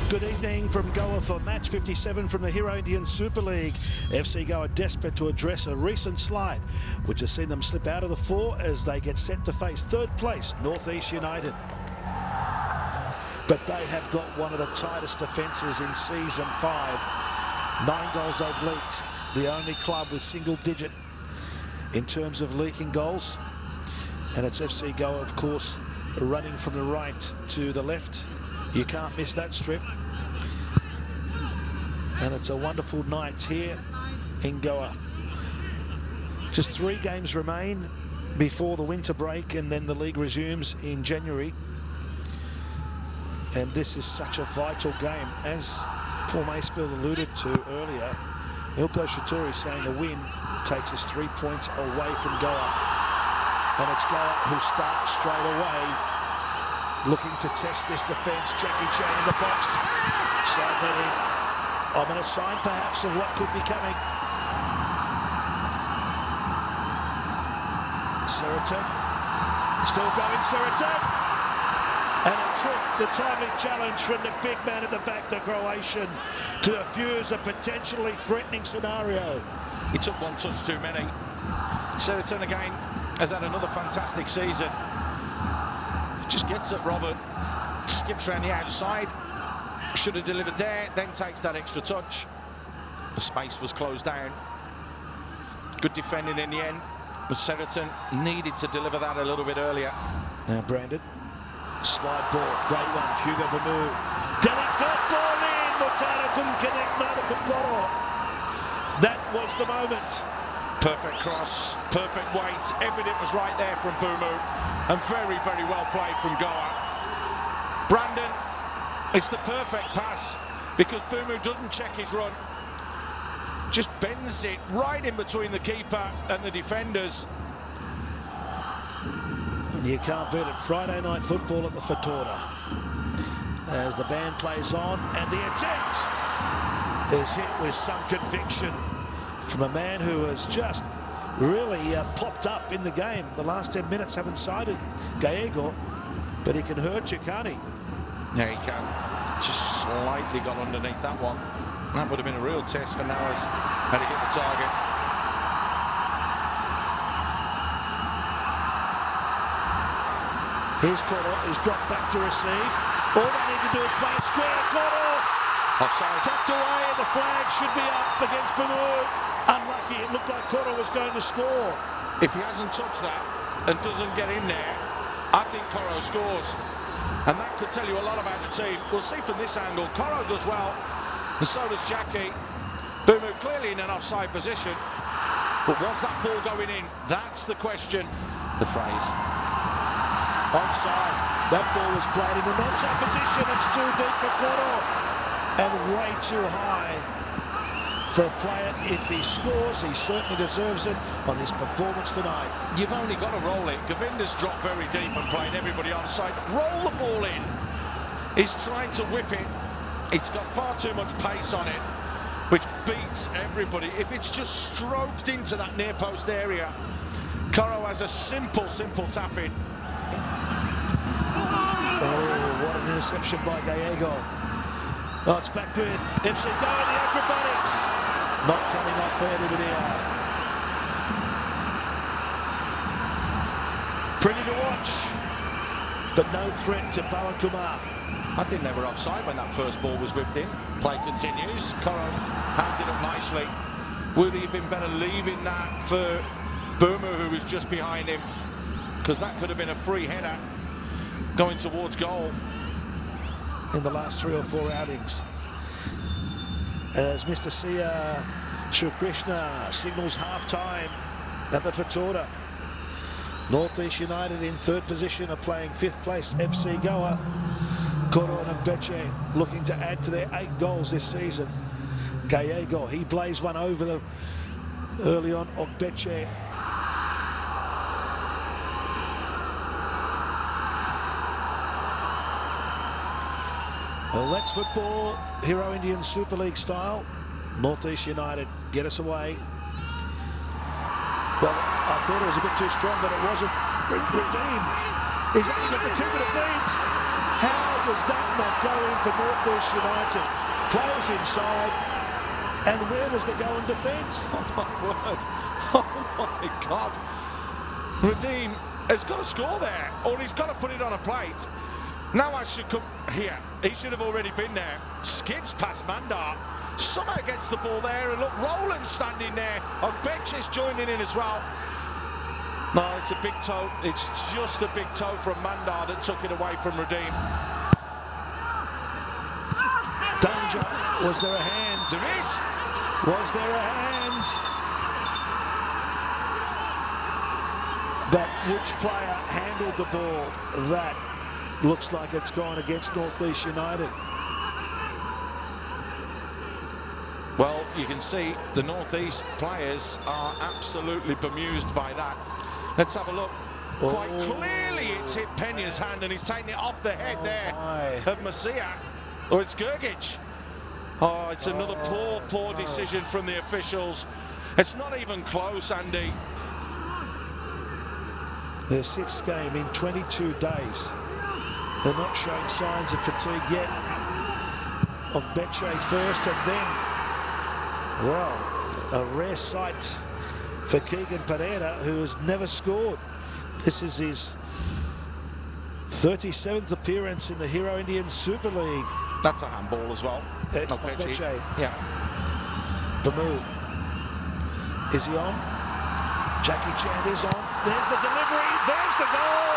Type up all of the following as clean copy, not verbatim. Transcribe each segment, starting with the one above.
Good evening from Goa for match 57 from the Hero Indian Super League. FC Goa desperate to address a recent slide, which has seen them slip out of the 4 as they get set to face third place, NorthEast United. But they have got one of the tightest defences in season 5. 9 goals they've leaked, the only club with single digit in terms of leaking goals. And it's FC Goa, of course, running from the right to the left. You can't miss that strip. And it's a wonderful night here in Goa. Just 3 games remain before the winter break, and then the league resumes in January. And this is such a vital game. As Paul Macefield alluded to earlier, Ilko Shatori saying a win takes us 3 points away from Goa. And it's Goa who start straight away, looking to test this defence. Jackie Chan in the box. Slide that in. Ominous sign perhaps of what could be coming. Seriton. Still going, Seriton. And it took the timely challenge from the big man at the back, the Croatian, to defuse a potentially threatening scenario. He took one touch too many. Seriton again has had another fantastic season. Just gets at Robert, skips around the outside, should have delivered there, then takes that extra touch. The space was closed down. Good defending in the end, but Seriton needed to deliver that a little bit earlier. Now Brandon, slide ball, great one, Hugo Bamu. Delicate ball in, Mutara couldn't connect, neither could Goro. That was the moment. Perfect cross, perfect weight, everything was right there from Bumu, and very, very well played from Goa. Brandon, it's the perfect pass, because Bumu doesn't check his run, just bends it right in between the keeper and the defenders. You can't beat it. Friday night football at the Fatorda. As the band plays on, and the attempt is hit with some conviction from a man who has just really popped up in the game. The last 10 minutes haven't sided Gallego, but he can hurt you, can't he? Yeah, he can. Just slightly got underneath that one. That would have been a real test for Nawaz how to get the target. Here's Coro, he's dropped back to receive. All they need to do is play it square. Coro! Offside. Tucked away, and the flag should be up against Bumu. Unlucky, it looked like Coro was going to score. If he hasn't touched that and doesn't get in there, I think Coro scores. And that could tell you a lot about the team. We'll see from this angle. Coro does well, and so does Jackie. Bumu clearly in an offside position. But was that ball going in? That's the question. The phrase. Onside. That ball was played in an onside position. It's too deep for Coro. And way too high for a player. If he scores, he certainly deserves it on his performance tonight. You've only got to roll it. Govinder's dropped very deep and played everybody on side. Roll the ball in. He's trying to whip it. It's got far too much pace on it, which beats everybody. If it's just stroked into that near post area, Coro has a simple tap in. Oh, what an interception by Gallego. Oh, it's back with FC Goa, the acrobatics. Not coming off there to the Pretty to watch, but no threat to Pawan Kumar. I think they were offside when that first ball was whipped in. Play continues. Coro hands it up nicely. Would he have been better leaving that for Bumu, who was just behind him? Because that could have been a free header going towards goal. In the last 3 or 4 outings, as Mr. Sia Shukrishna signals half-time at the Fatorda. NorthEast United in 3rd position are playing 5th place FC Goa. Coro and Ogbeche looking to add to their 8 goals this season. Gallego, he blazed one over them early on. Ogbeche. Well, that's football, Hero Indian Super League style. NorthEast United get us away. Well, I thought it was a bit too strong, but it wasn't. Redeem. He's only got the keeper to beat. How does that not go in for NorthEast United? Players inside, and where was the go in defence? Oh my word, oh my God. Redeem has got to score there, or he's got to put it on a plate. Now I should come here. He should have already been there. Skips past Mandar. Somehow gets the ball there, and look, Roland's standing there. Ogbeche's joining in as well. No, it's a big toe. It's just a big toe from Mandar that took it away from Redeem. Danger. Was there a hand? There is. Was there a hand? But which player handled the ball? That looks like it's gone against NorthEast United. Well, you can see the NorthEast players are absolutely bemused by that. Let's have a look. Quite clearly it's hit Peña's hand, and he's taking it off the head of Macia. Or it's Gergic. Oh, it's another poor decision from the officials. It's not even close, Andy. Their sixth game in 22 days. They're not showing signs of fatigue yet. Ogbeche first, and then, well, a rare sight for Keegan Pereira, who has never scored. This is his 37th appearance in the Hero Indian Super League. That's a handball as well. Ogbeche. Yeah. Bamu. Is he on? Jackie Chan is on. There's the delivery. There's the goal.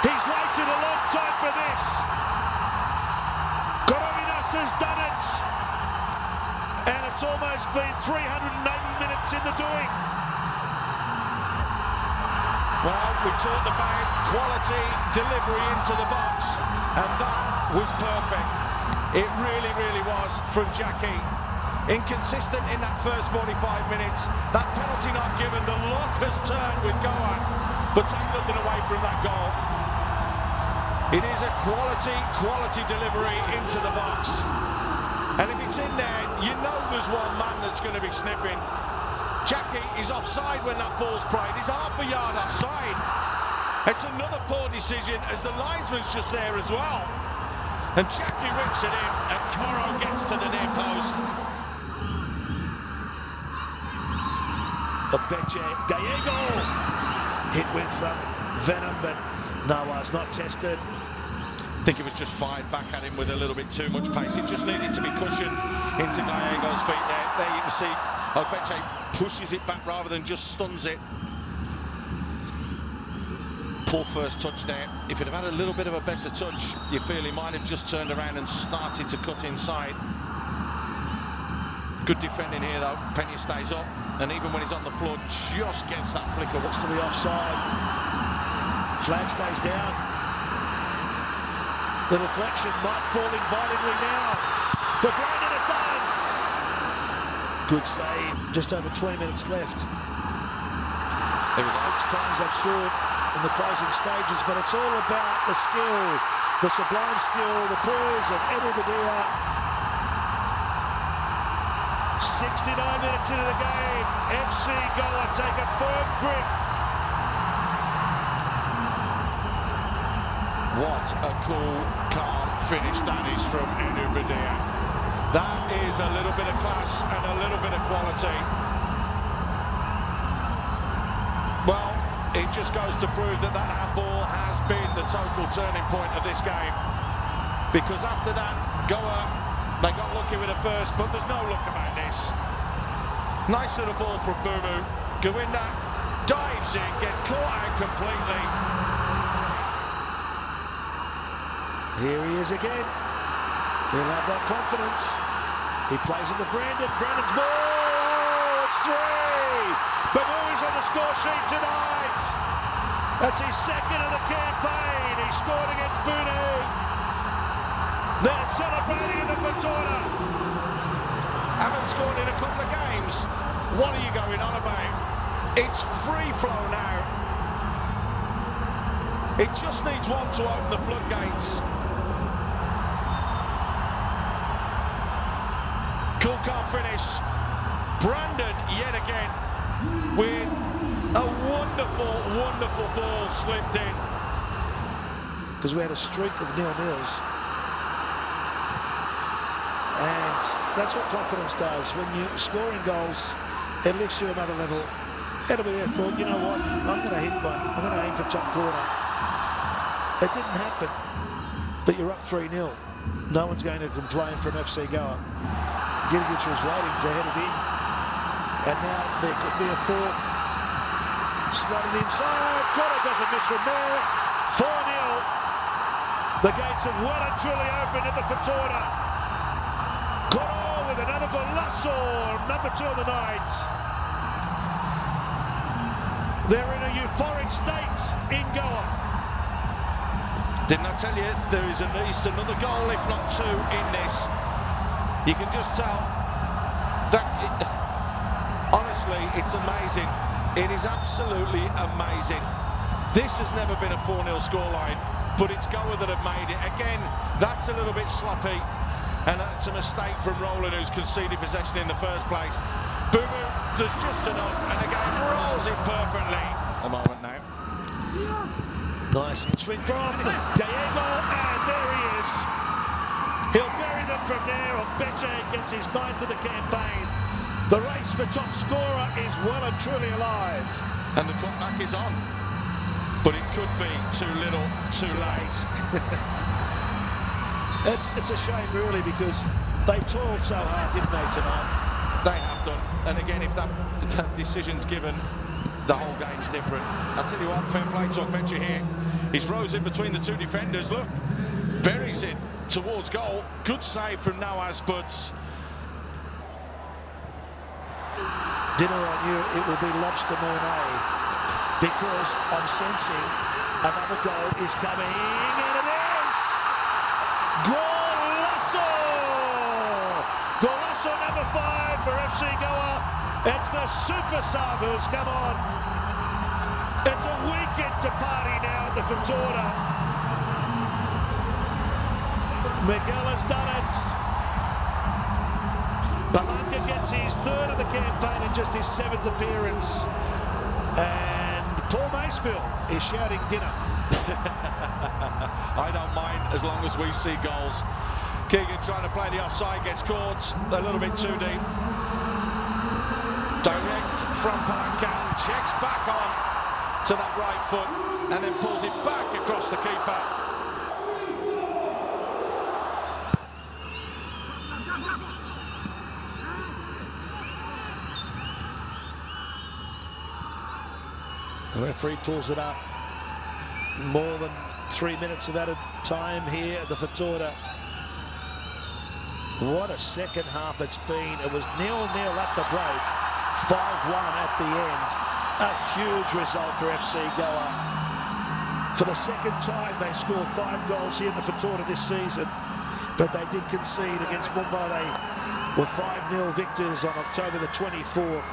He's waited a long time for this. Corominas has done it. And it's almost been 380 minutes in the doing. Well, we talked about quality delivery into the box, and that was perfect. It really, really was from Jackie. Inconsistent in that first 45 minutes. That penalty not given, the luck has turned with Goa, but take nothing away from that goal. It is a quality delivery into the box. And if it's in there, you know there's one man that's going to be sniffing. Jackie is offside when that ball's played. He's half a yard offside. It's another poor decision as the linesman's just there as well. And Jackie whips it in, and Coro gets to the near post. Ogbeche, Gallego hit with venom, but Nawa's not tested. I think it was just fired back at him with a little bit too much pace. It just needed to be cushioned into Gallego's feet there. There you can see Ogbeche pushes it back rather than just stuns it. Poor first touch there. If he'd have had a little bit of a better touch, you feel he might have just turned around and started to cut inside. Good defending here though. Peña stays up, and even when he's on the floor, just gets that flicker. Looks to be offside. Flag stays down. The deflection might fall invitingly now. For Brandon, it does. Good save. Just over 20 minutes left. There was 6 times they've scored in the closing stages, but it's all about the skill, the sublime skill, the poise of Edel Badia. 69 minutes into the game, FC Goa take a firm grip. What a cool, calm finish that is from Edel Badia. That is a little bit of class and a little bit of quality. Well, it just goes to prove that that handball has been the total turning point of this game. Because after that, Goa, they got lucky with the first, but there's no luck about this. Nice little ball from Bumu. Gawinda dives in, gets caught out completely. Here he is again. He'll have that confidence. He plays it to Brandon. Brandon's ball. Oh, it's 3. Bamu is on the score sheet tonight. That's his second of the campaign. He scored against Bunu. They're celebrating in the Fatora. Haven't scored in a couple of games. What are you going on about? It's free flow now. It just needs one to open the floodgates. Cool, calm finish. Brandon yet again with a wonderful ball slipped in. Because we had a streak of 0-0s That's what confidence does. When you're scoring goals, it lifts you another level. It'll be their thought, you know what, I'm going to hit one. I'm going to aim for top corner. It didn't happen, but you're up 3-0. No one's going to complain from FC Goa. Gidigic was waiting to head it in. And now there could be a fourth. Slotted inside. Gotta doesn't miss from there. 4-0. The gates have well and truly opened at the Fatorda. Gotta with another goalless, number 2 of the night. They're in a euphoric state in Goa. Didn't I tell you there is at least another goal, if not 2, in this? You can just tell that, honestly, it's amazing. It is absolutely amazing. This has never been a 4-0 scoreline, but it's Goa that have made it. Again, that's a little bit sloppy, and that's a mistake from Roland, who's conceded possession in the first place. Boo-boo does just enough, and again rolls it perfectly. A moment now. Nice swing from Gallego, and there he is. He'll bury them from there. Beche gets his 9th of the campaign. The race for top scorer is well and truly alive. And the comeback is on. But it could be too little, too late. It's a shame, really, because they toiled so hard, didn't they, tonight? They have done. And again, if that decision's given, the whole game's different. I'll tell you what, fair play to Beche here. He's rose in between the 2 defenders. Look, buries it towards goal. Good save from Nawaz, but dinner on you, it will be lobster mornay, because I'm sensing another goal is coming, and it is goalless! Goalless number 5 for FC Goa. It's the super sub who's come on. It's a weekend to party now at the Fatorda. Miguel has done it. Palanca gets his 3rd of the campaign and just his 7th appearance. And Paul Macefield is shouting dinner. I don't mind as long as we see goals. Keegan trying to play the offside, gets caught a little bit too deep. Direct from Palanca, checks back on to that right foot and then pulls it back across the keeper. The referee pulls it up. More than 3 minutes of added time here at the Fatorda. What a second half it's been. It was 0-0 at the break, 5-1 at the end. A huge result for FC Goa. For the second time, they scored 5 goals here at the Fatorda this season, but they did concede against Mumbai. They were 5-0 victors on October the 24th.